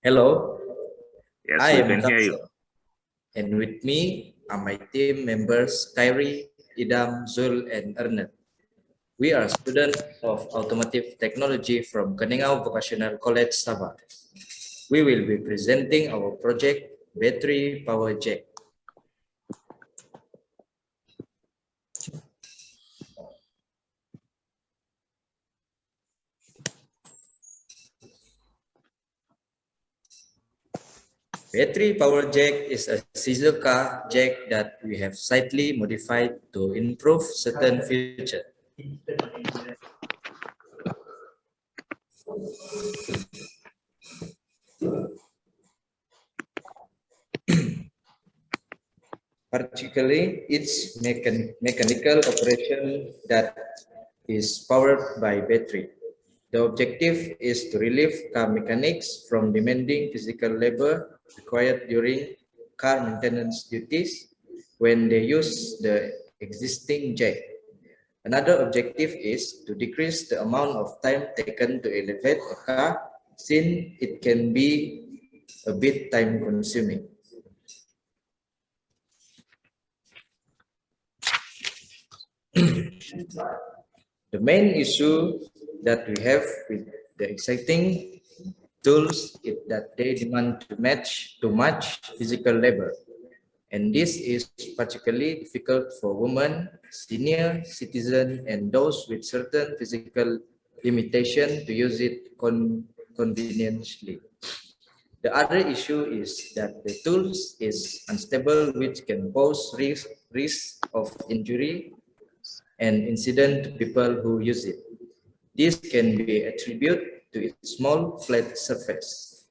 Hello, Yes, I we am can hear you. Carlsen, and with me are my team members Khairi, Idham, Zul, and Ernard. We are students of automotive technology from Keningau Vocational College, Sabah. We will be presenting our project Battery Power Jack. Battery Power Jack is a scissor car jack that we have slightly modified to improve certain features. Particularly its mechanical operation that is powered by battery. The objective is to relieve car mechanics from demanding physical labor required during car maintenance duties when they use the existing jack. Another objective is to decrease the amount of time taken to elevate a car since it can be a bit time consuming. The main issue that we have with the exciting tools is that they demand to match too much physical labor. And this is particularly difficult for women, senior citizens, and those with certain physical limitation to use it conveniently. The other issue is that the tools is unstable, which can pose risk of injury and incident to people who use it. This can be attributed to its small flat surface.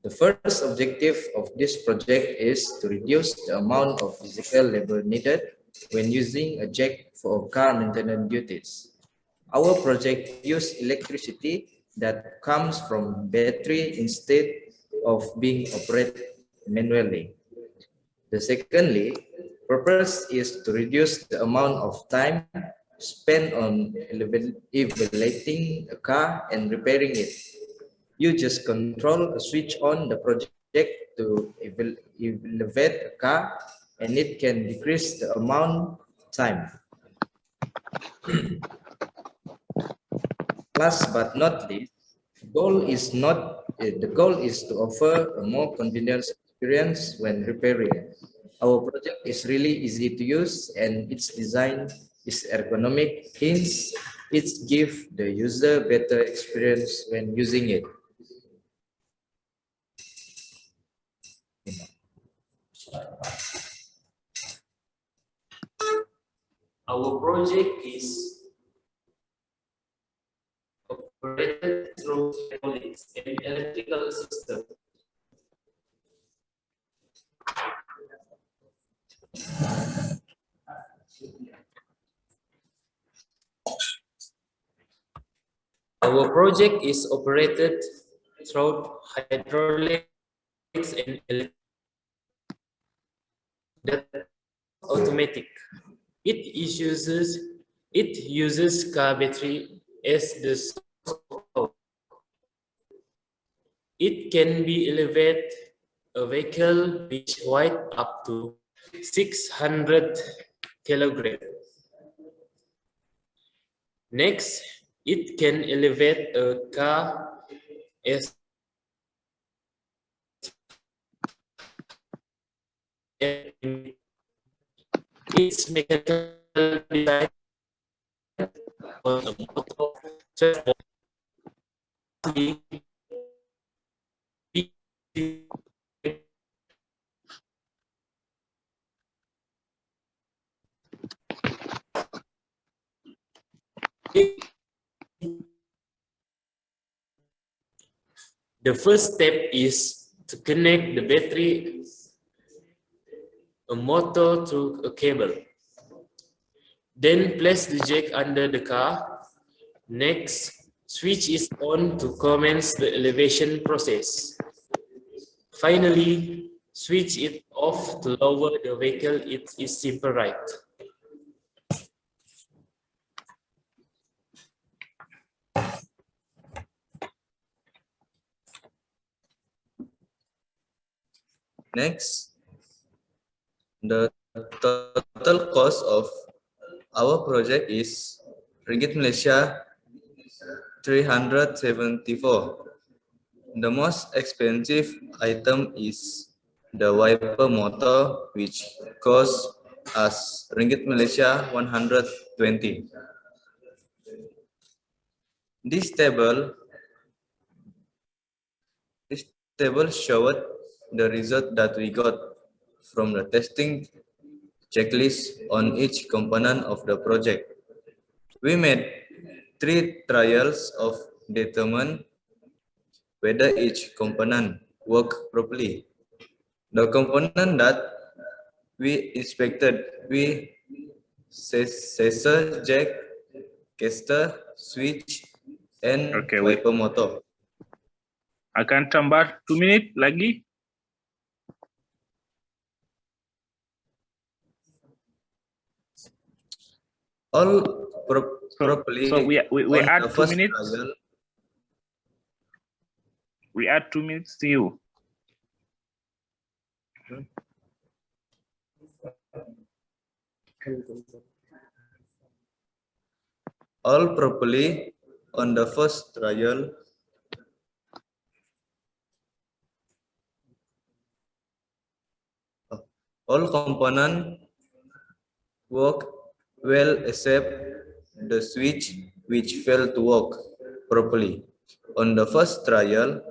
The first objective of this project is to reduce the amount of physical labor needed when using a jack for car maintenance duties. Our project uses electricity that comes from battery instead of being operated manually. The secondly, purpose is to reduce the amount of time spent on evaluating a car and repairing it. You just control a switch on the project to elevate a car and it can decrease the amount of time. Last but not least, the goal is to offer a more convenient experience when repairing. Our project is really easy to use and its design is ergonomic, hence it gives the user better experience when using it. Our project is operated through hydraulics and electrical system. Our project is operated through hydraulics and electrical. That automatic. It uses car battery as the source of power. It can be elevated a vehicle which weight up to 600 kilograms. Next, it can elevate a car as its mechanical design on a motor. The first step is to connect the battery, a motor to a cable. Then place the jack under the car. Next, switch is on to commence the elevation process. Finally, switch it off to lower the vehicle. It is simple, right? Next, the total cost of our project is Ringgit Malaysia 374. The most expensive item is the wiper motor, which costs us Ringgit Malaysia 120. This table showed the result that we got from the testing checklist on each component of the project. We made 3 trials of determine whether each component worked properly. The component that we inspected, Scissor, jack, caster, switch, and Okay, wiper motor. akan tambah 2 minit lagi. All properly. So we on add the 2 first minutes. trial. We add 2 minutes to you. All properly on the first trial. All components work well except the switch, which failed to work properly. On the first trial,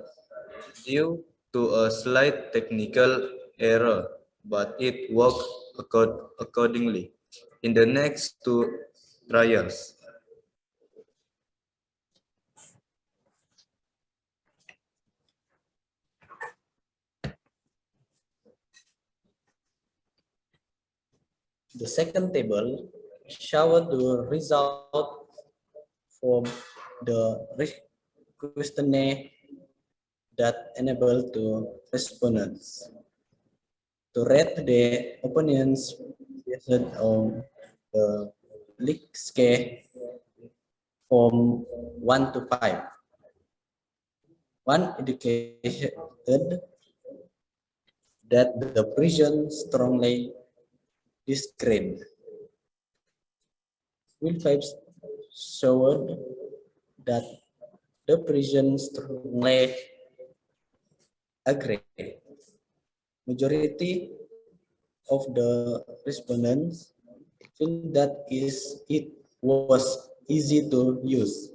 due to a slight technical error, but it worked accordingly. In the next 2 trials, the second table shows the result from the questionnaire that enable to respondents to rate the opinions based on the leak scale from 1 to 5. 1 indicated that the prison strongly disagreed. Will 5 showed that the prison strongly agreed. Majority of the respondents feel that it was easy to use.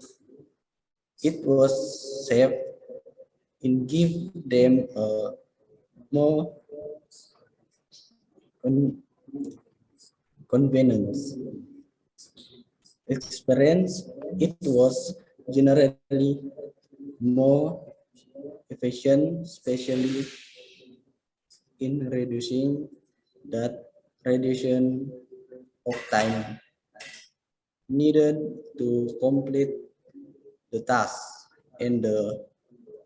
It was safe and give them a more convenience. Experience, it was generally more efficient, especially in reducing of time needed to complete the task and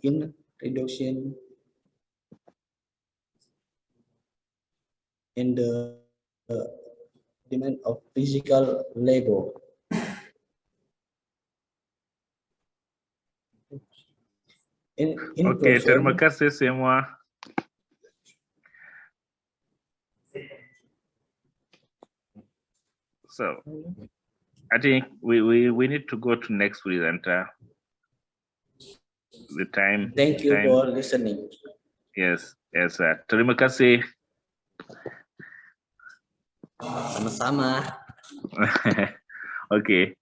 in reduction in the demand of physical labor. Oke, terima kasih semua. So, I think we need to go to next presenter. The time. Thank you for listening. Yes, yes, sir. Terima kasih. Sama-sama. Okay.